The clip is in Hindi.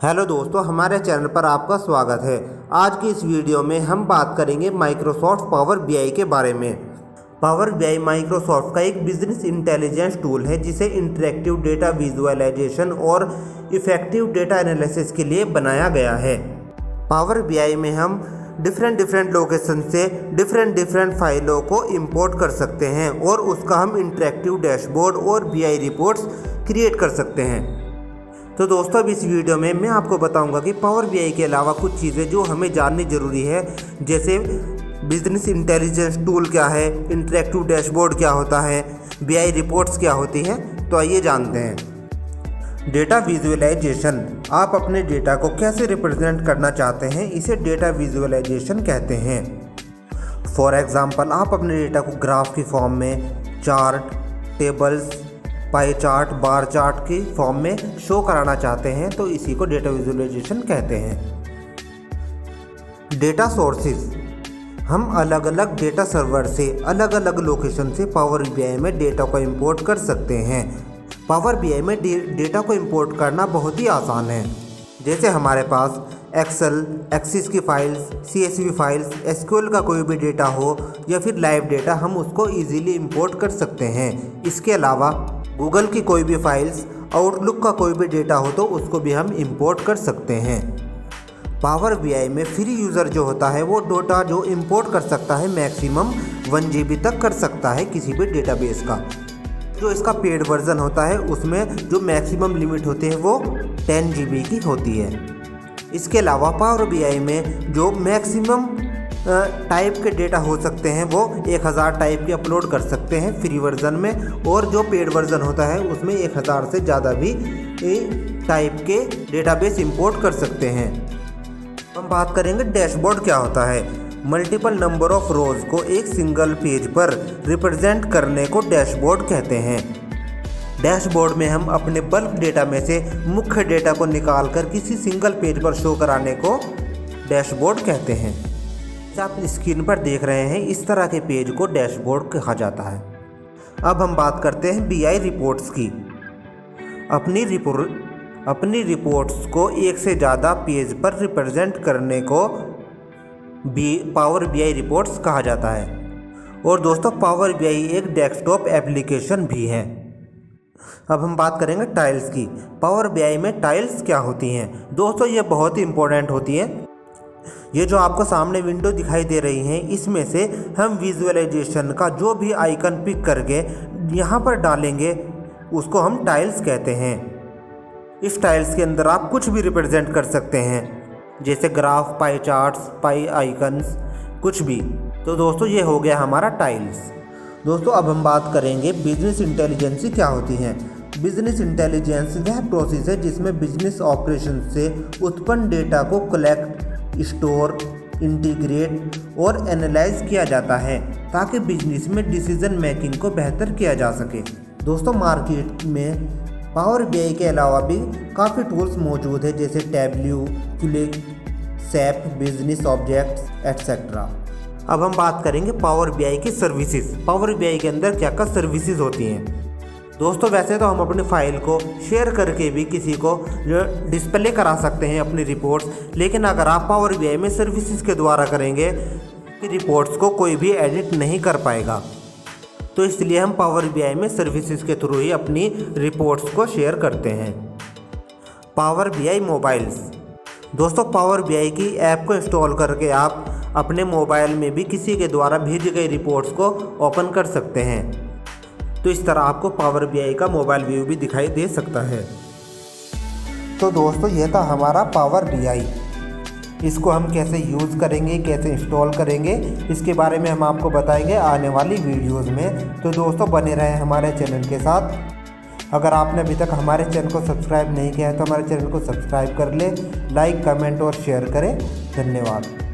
हेलो दोस्तों, हमारे चैनल पर आपका स्वागत है। आज की इस वीडियो में हम बात करेंगे माइक्रोसॉफ्ट पावर बीआई के बारे में। पावर बीआई माइक्रोसॉफ्ट का एक बिजनेस इंटेलिजेंस टूल है जिसे इंटरैक्टिव डेटा विजुअलाइजेशन और इफेक्टिव डेटा एनालिसिस के लिए बनाया गया है। पावर बीआई में हम डिफरेंट लोकेशन से डिफरेंट फाइलों को इंपोर्ट कर सकते हैं और उसका हम इंटरैक्टिव डैशबोर्ड और बीआई रिपोर्ट्स क्रिएट कर सकते हैं। तो दोस्तों, अब इस वीडियो में मैं आपको बताऊंगा कि पावर बीआई के अलावा कुछ चीज़ें जो हमें जाननी ज़रूरी है, जैसे बिजनेस इंटेलिजेंस टूल क्या है, इंटरैक्टिव डैशबोर्ड क्या होता है, बीआई रिपोर्ट्स क्या होती हैं। तो आइए जानते हैं। डेटा विजुअलाइजेशन, आप अपने डेटा को कैसे रिप्रेजेंट करना चाहते हैं, इसे डेटा विजुअलाइजेशन कहते हैं। फॉर एग्ज़ाम्पल, आप अपने डेटा को ग्राफ की फॉर्म में, chart, tables, pie chart, bar chart की फॉर्म में शो कराना चाहते हैं, तो इसी को डेटा विजुअलाइजेशन कहते हैं। डेटा सोर्सेज, हम अलग अलग डेटा सर्वर से अलग अलग लोकेशन से पावर बीआई में डेटा को इंपोर्ट कर सकते हैं। पावर बीआई में डेटा को इंपोर्ट करना बहुत ही आसान है। जैसे हमारे पास एक्सेल, एक्सिस की फाइल्स, सीएसवी फाइल्स, एसक्यूएल का कोई भी डेटा हो या फिर लाइव डेटा, हम उसको इजीली इंपोर्ट कर सकते हैं। इसके अलावा गूगल की कोई भी फाइल्स, आउटलुक का कोई भी डेटा हो तो उसको भी हम इंपोर्ट कर सकते हैं। पावर बीआई में फ्री यूज़र जो होता है वो डेटा जो इंपोर्ट कर सकता है मैक्सिमम 1 GB तक कर सकता है किसी भी डेटाबेस का। जो इसका पेड वर्जन होता है उसमें जो मैक्सिमम लिमिट होती है वो 10 GB की होती है। इसके अलावा पावर बीआई में जो मैक्सिमम टाइप के डेटा हो सकते हैं वो 1000 टाइप के अपलोड कर सकते हैं फ्री वर्जन में, और जो पेड वर्जन होता है उसमें 1000 से ज़्यादा भी टाइप के डेटाबेस इंपोर्ट कर सकते हैं। हम बात करेंगे डैशबोर्ड क्या होता है। मल्टीपल नंबर ऑफ रोज को एक सिंगल पेज पर रिप्रेजेंट करने को डैशबोर्ड कहते हैं। डैशबोर्ड में हम अपने बल्क डेटा में से मुख्य डेटा को निकालकर किसी सिंगल पेज पर शो कराने को डैशबोर्ड कहते हैं। आप स्क्रीन पर देख रहे हैं, इस तरह के पेज को डैशबोर्ड कहा जाता है। अब हम बात करते हैं बीआई रिपोर्ट्स की। अपनी रिपोर्ट्स को एक से ज़्यादा पेज पर रिप्रेजेंट करने को पावर बीआई रिपोर्ट्स कहा जाता है। और दोस्तों, पावर बीआई एक डेस्कटॉप एप्लीकेशन भी है। अब हम बात करेंगे टाइल्स की। पावर बीआई में टाइल्स क्या होती हैं? दोस्तों, ये बहुत ही इंपॉर्टेंट होती हैं। ये जो आपको सामने विंडो दिखाई दे रही हैं, इसमें से हम विजुअलाइजेशन का जो भी आइकन पिक करके यहाँ पर डालेंगे उसको हम टाइल्स कहते हैं। इस टाइल्स के अंदर आप कुछ भी रिप्रेजेंट कर सकते हैं, जैसे ग्राफ, पाई चार्ट्स, पाई आइकन्स, कुछ भी। तो दोस्तों, ये हो गया हमारा टाइल्स। दोस्तों, अब हम बात करेंगे बिजनेस इंटेलिजेंस क्या होती है। बिजनेस इंटेलिजेंस वह प्रोसेस है जिसमें बिजनेस ऑपरेशन से उत्पन्न डेटा को कलेक्ट, स्टोर, इंटीग्रेट और एनालाइज किया जाता है ताकि बिजनेस में डिसीजन मेकिंग को बेहतर किया जा सके। दोस्तों, मार्केट में पावर बीआई के अलावा भी काफ़ी टूल्स मौजूद है, जैसे Tableau, click, SAP, business objects etcetera. अब हम बात करेंगे पावर बीआई की सर्विसेज। पावर बीआई के अंदर क्या क्या सर्विसेज होती हैं। दोस्तों, वैसे तो हम अपनी फाइल को शेयर करके भी किसी को डिस्प्ले करा सकते हैं अपनी रिपोर्ट्स, लेकिन अगर आप पावर बीआई में सर्विसेज के द्वारा करेंगे कि रिपोर्ट्स को कोई भी एडिट नहीं कर पाएगा। तो इसलिए हम पावर बीआई में सर्विसेज के थ्रू ही अपनी रिपोर्ट्स को शेयर करते हैं। Power BI mobiles. दोस्तों, पावर बीआई की ऐप को इंस्टॉल करके आप अपने मोबाइल में भी किसी के द्वारा भेजी गई रिपोर्ट्स को ओपन कर सकते हैं। तो इस तरह आपको पावर बीआई का मोबाइल व्यू भी दिखाई दे सकता है। तो दोस्तों, ये था हमारा पावर बीआई। इसको हम कैसे यूज़ करेंगे, कैसे इंस्टॉल करेंगे, इसके बारे में हम आपको बताएंगे आने वाली वीडियोज़ में। तो दोस्तों, बने रहें हमारे चैनल के साथ। अगर आपने अभी तक हमारे चैनल को सब्सक्राइब नहीं किया है तो हमारे चैनल को सब्सक्राइब कर लें, लाइक, कमेंट और शेयर करें। धन्यवाद।